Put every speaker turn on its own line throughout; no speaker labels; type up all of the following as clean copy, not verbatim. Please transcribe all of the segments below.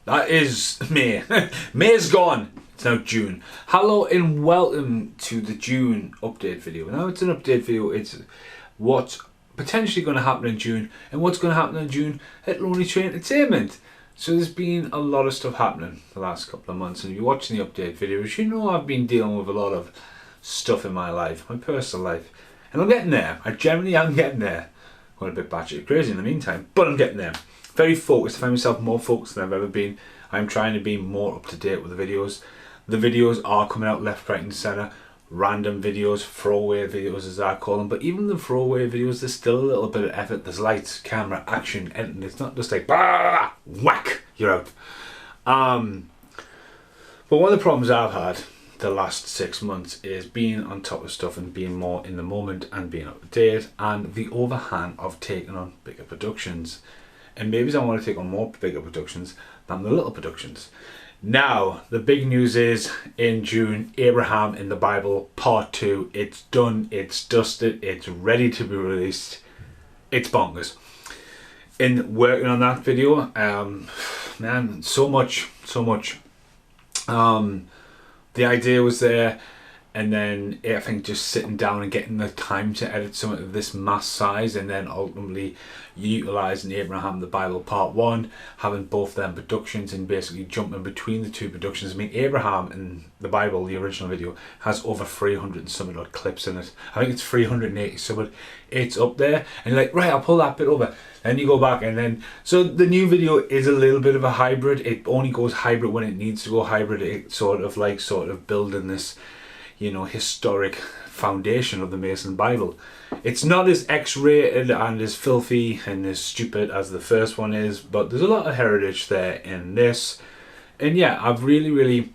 That is May. May's gone. It's now June. Hello and welcome to the June update video. Now it's an update video. It's what's potentially going to happen in June and what's going to happen in June at Lonely Tree Entertainment. So there's been a lot of stuff happening the last couple of months, and if you're watching the update videos, you know I've been dealing with a lot of stuff in my life, my personal life, and I'm getting there. I generally am getting there. Going a bit batshit crazy in the meantime, but I'm getting there. Very focused. I find myself more focused than I've ever been. I'm trying to be more up to date with the videos. The videos are coming out left, right and centre. Random videos, throwaway videos as I call them. But even the throwaway videos, there's still a little bit of effort. There's lights, camera, action, editing. It's not just like, bah, whack, you're out. But one of the problems I've had the last 6 months is being on top of stuff and being more in the moment and being up to date, and the overhand of taking on bigger productions. And maybe I want to take on more bigger productions than the little productions. Now, the big news is in June, Abraham in the Bible Part 2. It's done, it's dusted, it's ready to be released. It's bonkers. In working on that video, man, so much. The idea was there, and then I think just sitting down and getting the time to edit something of this mass size, and then ultimately utilising Abraham the Bible Part 1, having both them productions and basically jumping between the two productions. I mean, Abraham in the Bible, the original video, has over 300 and some odd clips in it. I think it's 380 something. It's up there, and you're like, right, I'll pull that bit over. Then you go back, and then so the new video is a little bit of a hybrid. It only goes hybrid when it needs to go hybrid. It's sort of building this, you know, historic foundation of the Mason Bible. It's not as X-rated and as filthy and as stupid as the first one is, but there's a lot of heritage there in this. And yeah, I've really,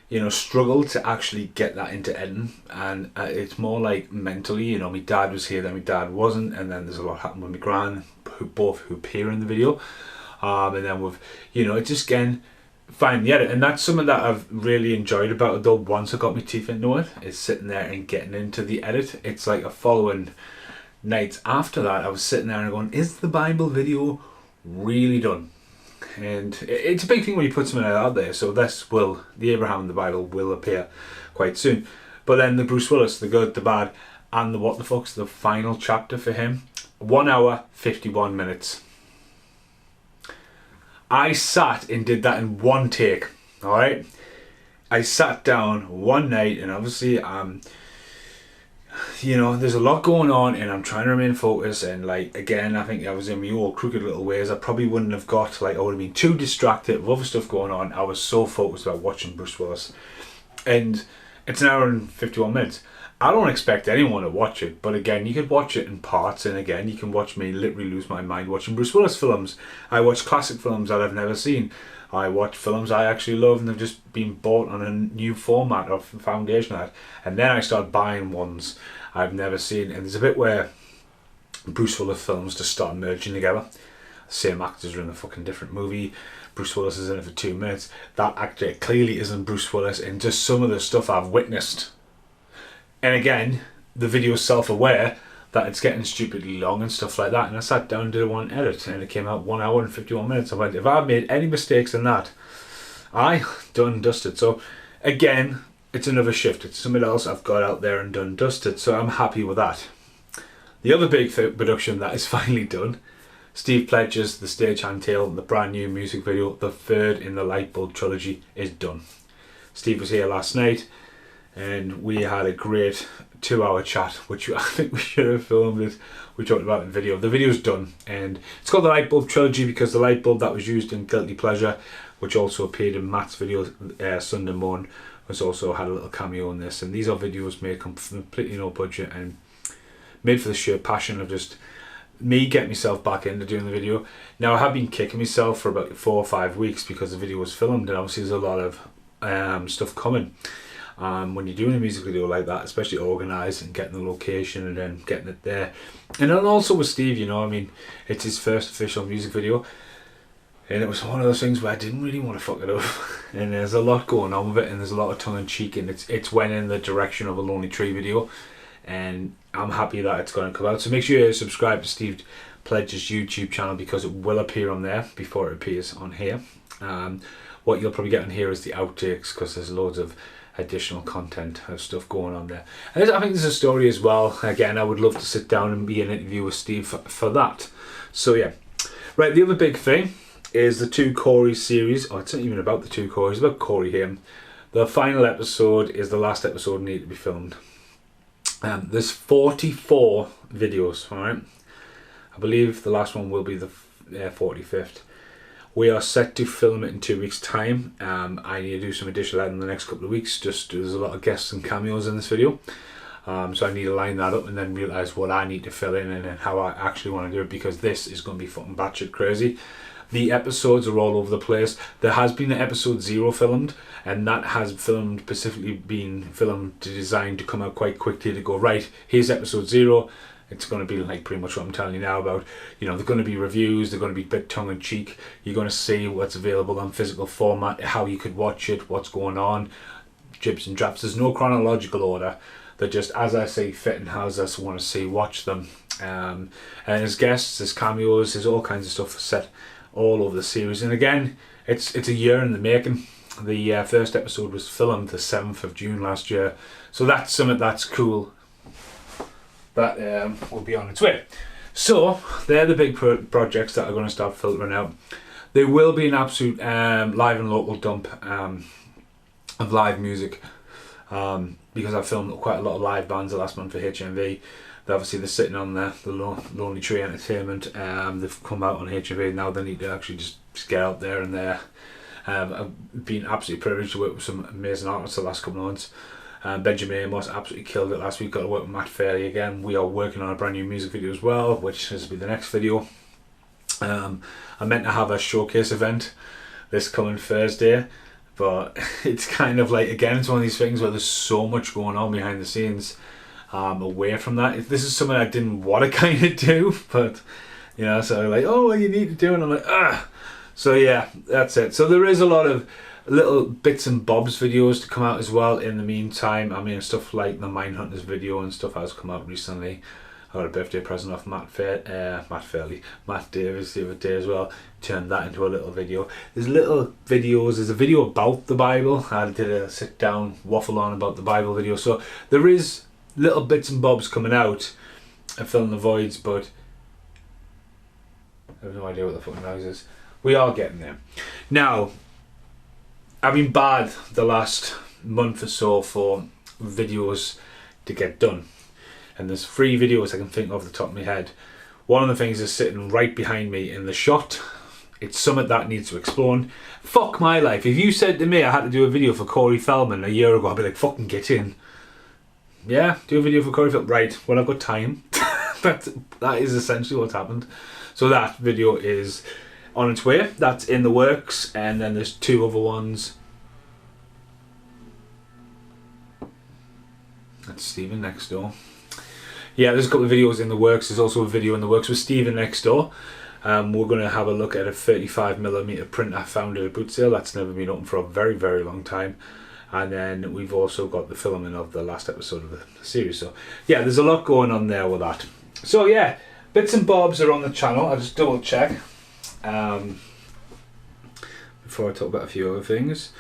you know, struggled to actually get that into editing, and it's more like mentally, you know, my dad was here, then my dad wasn't, and then there's a lot happened with my gran, who appear in the video, and then with, you know, it's just again finding the edit. And that's something that I've really enjoyed about it, though. Once I got my teeth into it, is sitting there and getting into the edit. It's like a following nights after that, I was sitting there and going, is the Bible video really done? And it's a big thing when you put something out there. So the Abraham in the Bible will appear quite soon. But then the Bruce Willis, the good, the bad, and the what the fuck's the final chapter for him. 1 hour, 51 minutes. I sat and did that in one take, alright? I sat down one night, and obviously, you know, there's a lot going on, and I'm trying to remain focused, and like, again, I think I was in my old crooked little ways. I probably wouldn't have got, like, I would have been too distracted with other stuff going on. I was so focused about watching Bruce Willis. And it's an hour and 51 minutes. I don't expect anyone to watch it, but again, you could watch it in parts, and again, you can watch me literally lose my mind watching Bruce Willis films. I watch classic films that I've never seen. I watch films I actually love, and they've just been bought on a new format of foundation art. And then I start buying ones I've never seen, and there's a bit where Bruce Willis films just start merging together. Same actors are in a fucking different movie. Bruce Willis is in it for 2 minutes. That actor clearly isn't Bruce Willis, and just some of the stuff I've witnessed. And again, the video is self-aware that it's getting stupidly long and stuff like that. And I sat down and did one edit, and it came out 1 hour and 51 minutes. I went, if I've made any mistakes in that, I done and dusted. So again, it's another shift. It's something else I've got out there and done and dusted. So I'm happy with that. The other big production that is finally done, Steve Pledge's The Stagehand Tale, the brand new music video, the third in the Lightbulb trilogy, is done. Steve was here last night, and we had a great 2-hour chat, which I think we should have filmed it. We talked about it in the video. The video's done, and it's called the Lightbulb trilogy because the light bulb that was used in Guilty Pleasure, which also appeared in Matt's video Sunday morning, was also had a little cameo in this. And these are videos made completely no budget and made for the sheer passion of just me getting myself back into doing the video. Now, I have been kicking myself for about 4 or 5 weeks because the video was filmed, and obviously there's a lot of stuff coming. When you're doing a music video like that, especially organised and getting the location and then getting it there. And then also with Steve, you know, I mean, it's his first official music video, and it was one of those things where I didn't really want to fuck it up. And there's a lot going on with it, and there's a lot of tongue-in-cheek, and it's went in the direction of a Lonely Tree video, and I'm happy that it's going to come out. So make sure you subscribe to Steve Pledge's YouTube channel because it will appear on there before it appears on here. What you'll probably get in here is the outtakes, because there's loads of additional content of stuff going on there. And I think there's a story as well. Again, I would love to sit down and be an interview with Steve for that. So yeah. Right, the other big thing is the Two Corey series. Oh, it's not even about the Two Coreys, it's about Corey here. The final episode is the last episode needed to be filmed. There's 44 videos, alright? I believe the last one will be the 45th. We are set to film it in 2 weeks' time. I need to do some additional editing in the next couple of weeks. Just there's a lot of guests and cameos in this video. So I need to line that up and then realise what I need to fill in and how I actually want to do it, because this is going to be fucking batshit crazy. The episodes are all over the place. There has been an episode 0 filmed, and that has specifically been filmed designed to come out quite quickly, to go, right, here's episode 0. It's going to be like pretty much what I'm telling you now about. You know, they're going to be reviews, they're going to be a bit tongue-in-cheek. You're going to see what's available on physical format, how you could watch it, what's going on, jibs and draps. There's no chronological order. They're just, as I say, fit and how us want to see, watch them. And as guests, there's cameos, there's all kinds of stuff set all over the series. And again, it's a year in the making. The first episode was filmed the 7th of June last year. So that's something that's cool. That will be on its way. So they're the big projects that are going to start filtering out. There will be an absolute live and local dump of live music, because I've filmed quite a lot of live bands the last month for HMV. Obviously they're sitting on the Lonely Tree Entertainment. They've come out on HMV now. They need to actually just get out there, and I've been absolutely privileged to work with some amazing artists the last couple of months. Benjamin Amos absolutely killed it last week. Got to work with Matt Fairley again. We are working on a brand new music video as well, which is be the next video. I meant to have a showcase event this coming Thursday, but it's kind of like, again, it's one of these things where there's so much going on behind the scenes. Away from that, this is something I didn't want to kind of do, but you know, so like, oh well, you need to do it, and I'm like, ah. So yeah, that's it. So there is a lot of little bits and bobs videos to come out as well in the meantime. I mean, stuff like the Mindhunters video and stuff has come out recently. I got a birthday present off Matt Davis the other day as well. Turned that into a little video. There's little videos. There's a video about the Bible. I did a sit down waffle on about the Bible video. So there is little bits and bobs coming out and filling the voids, but I have no idea what the fucking noise is. We are getting there. Now, I've been bad the last month or so for videos to get done. And there's 3 videos I can think of off the top of my head. One of the things is sitting right behind me in the shot. It's something that needs to explore. Fuck my life. If you said to me I had to do a video for Corey Feldman a year ago, I'd be like, fucking get in. Yeah, do a video for Corey Feldman. Right, well, I've got time. that is essentially what's happened. So that video is on its way. That's in the works. And then there's 2 other ones. That's Stephen next door. Yeah, there's a couple of videos in the works. There's also a video in the works with Stephen next door. We're going to have a look at a 35mm print I found at a boot sale. That's never been open for a very, very long time. And then we've also got the filming of the last episode of the series. So yeah, there's a lot going on there with that. So yeah, bits and bobs are on the channel. I'll just double check before I talk about a few other things.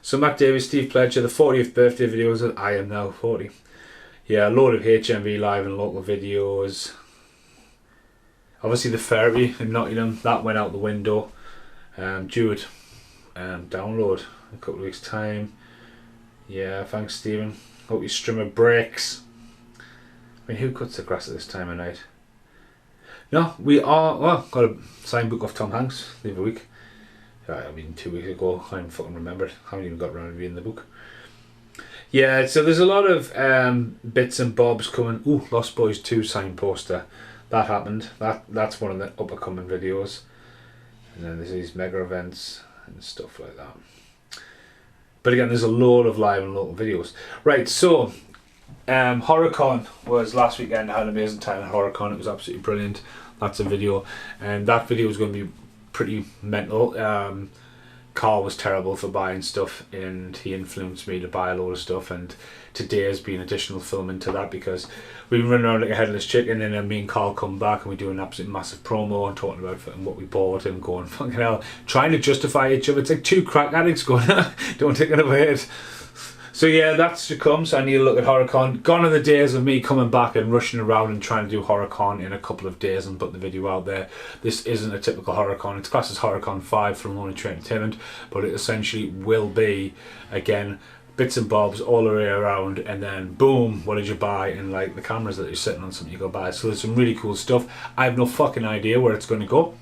So Matt Davis, Steve Pledger, the 40th birthday videos that I am now 40. Yeah, a load of HMV live and local videos. Obviously the ferry in Nottingham, that went out the window. Due it download in a couple of weeks time. Yeah, thanks Stephen. Hope your streamer breaks. I mean, who cuts the grass at this time of night? No, we are, well, got a signed book off Tom Hanks the other week. I mean, 2 weeks ago, I haven't fucking remembered. Haven't even got around to reading the book. Yeah, so there's a lot of bits and bobs coming. Ooh, Lost Boys 2 signed poster. That happened. That's one of the up and coming videos. And then there's these mega events and stuff like that. But again, there's a load of live and local videos. Right, so HorrorCon was last weekend. I had an amazing time at HorrorCon. It was absolutely brilliant. That's a video. And that video is going to be pretty mental. Carl was terrible for buying stuff, and he influenced me to buy a load of stuff, and today has been additional filming to that because we've been running around like a headless chicken, and then me and Carl come back and we do an absolute massive promo and talking about fucking what we bought and going fucking hell, trying to justify each other. It's like two crack addicts going, don't take it away. So yeah, that's to come. So I need to look at HorrorCon. Gone are the days of me coming back and rushing around and trying to do HorrorCon in a couple of days and put the video out there. This isn't a typical HorrorCon. It's classed as HorrorCon 5 from Lonely Tree Entertainment, but it essentially will be, again, bits and bobs all the way around, and then boom, what did you buy? And like the cameras that you're sitting on, something you go buy. So there's some really cool stuff. I have no fucking idea where it's going to go.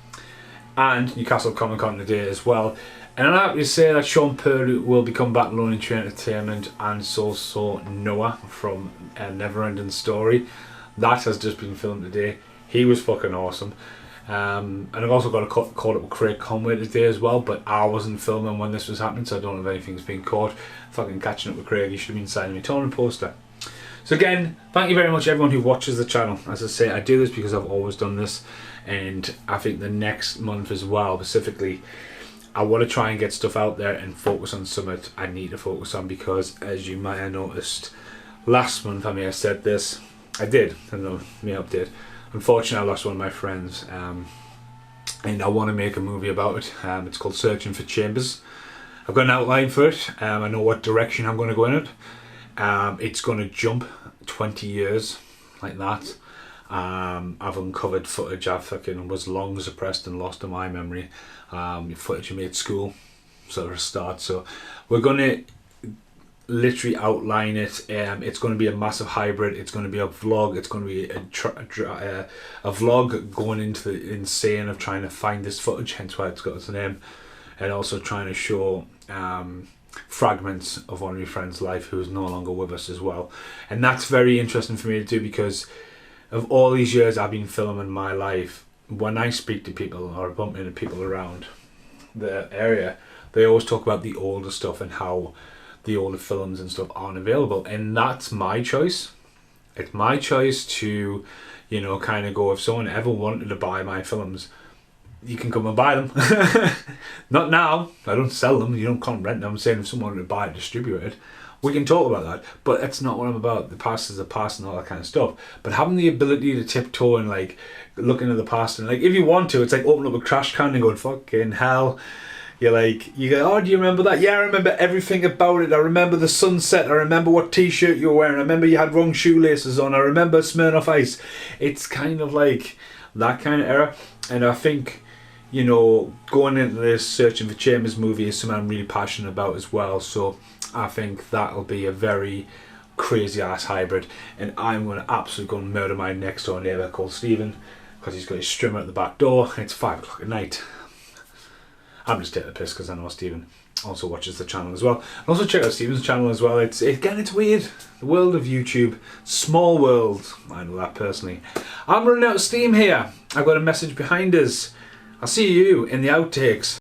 And Newcastle Comic Con today as well. And I'm happy to say that Sean Purdy will be coming back to Lonely Tree Entertainment, and so Noah from Neverending Story. That has just been filmed today. He was fucking awesome. And I've also got a caught up with Craig Conway today as well, but I wasn't filming when this was happening, so I don't know if anything's been caught. Fucking catching up with Craig, he should have been signing me a tournament poster. So again, thank you very much everyone who watches the channel. As I say, I do this because I've always done this, and I think the next month as well, specifically, I want to try and get stuff out there and focus on something I need to focus on, because as you might have noticed, last month, I may have said this, I did, I know, me up did. Unfortunately, I lost one of my friends, and I want to make a movie about it. It's called Searching for Chambers. I've got an outline for it. I know what direction I'm going to go in it. It's going to jump 20 years, like that. I've uncovered footage I fucking was long suppressed and lost in my memory. Footage I made at school, sort of a start. So we're going to literally outline it. It's going to be a massive hybrid. It's going to be a vlog. It's going to be a vlog going into the insane of trying to find this footage, hence why it's got its name, and also trying to show fragments of one of my friends' life who is no longer with us as well. And that's very interesting for me to do, because of all these years I've been filming my life, when I speak to people or bump into people around the area, they always talk about the older stuff and how the older films and stuff aren't available. And that's my choice. It's my choice to, you know, kind of go, if someone ever wanted to buy my films, you can come and buy them. Not now. I don't sell them. You don't come rent them. I'm saying if someone wanted to buy it, distribute it, we can talk about that. But that's not what I'm about. The past is the past and all that kind of stuff. But having the ability to tiptoe and like look into the past, and like if you want to, it's like open up a trash can and going, fucking hell. You're like, you go, oh, do you remember that? Yeah, I remember everything about it. I remember the sunset. I remember what t-shirt you were wearing. I remember you had wrong shoelaces on. I remember Smirnoff Ice. It's kind of like that kind of era. And I think, you know, going into this Searching for Chambers movie is something I'm really passionate about as well. So I think that'll be a very crazy ass hybrid. And I'm going to absolutely go and murder my next door neighbour called Stephen, because he's got his strimmer at the back door. It's 5 o'clock at night. I'm just taking the piss because I know Stephen also watches the channel as well. And also check out Stephen's channel as well. It's weird. The world of YouTube. Small world. I know that personally. I'm running out of steam here. I've got a message behind us. I'll see you in the outtakes.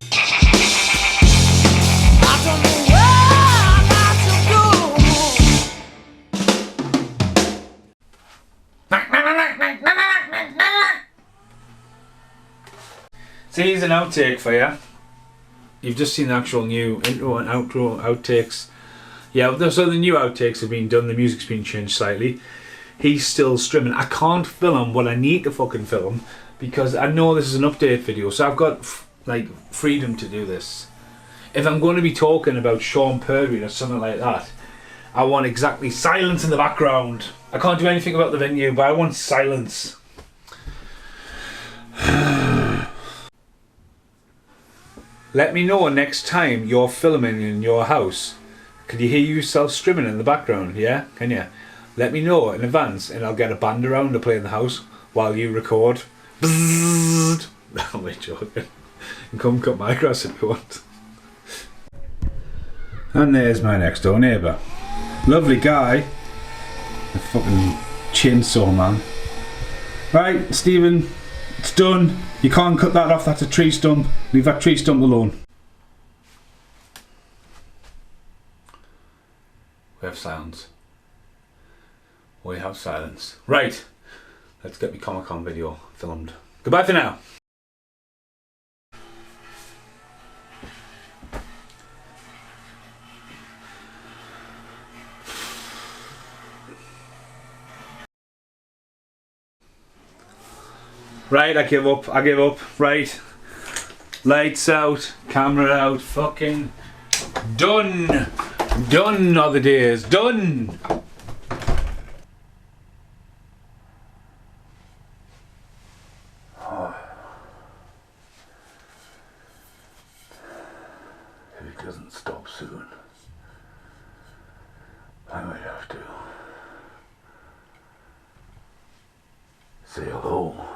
So here's an outtake for you. You've just seen the actual new intro and outro outtakes. Yeah, so the new outtakes have been done. The music's been changed slightly. He's still streaming. I can't film what I need to fucking film, because I know this is an update video, so I've got like freedom to do this. If I'm going to be talking about Sean Purdy or something like that, I want exactly silence in the background. I can't do anything about the venue, but I want silence. Let me know next time you're filming in your house. Can you hear yourself streaming in the background? Yeah? Can you? Let me know in advance, and I'll get a band around to play in the house while you record. Bzzzt. I'm only joking. And come cut my grass if you want. And there's my next door neighbour. Lovely guy. A fucking chainsaw man. Right, Stephen, it's done. You can't cut that off, that's a tree stump. Leave that tree stump alone. We have silence. We have silence. Right, let's get me Comic-Con video filmed. Goodbye for now. Right, I give up. I give up. Right. Lights out. Camera out. Fucking done. Done are the days. Done. If it doesn't stop soon, I might have to say hello.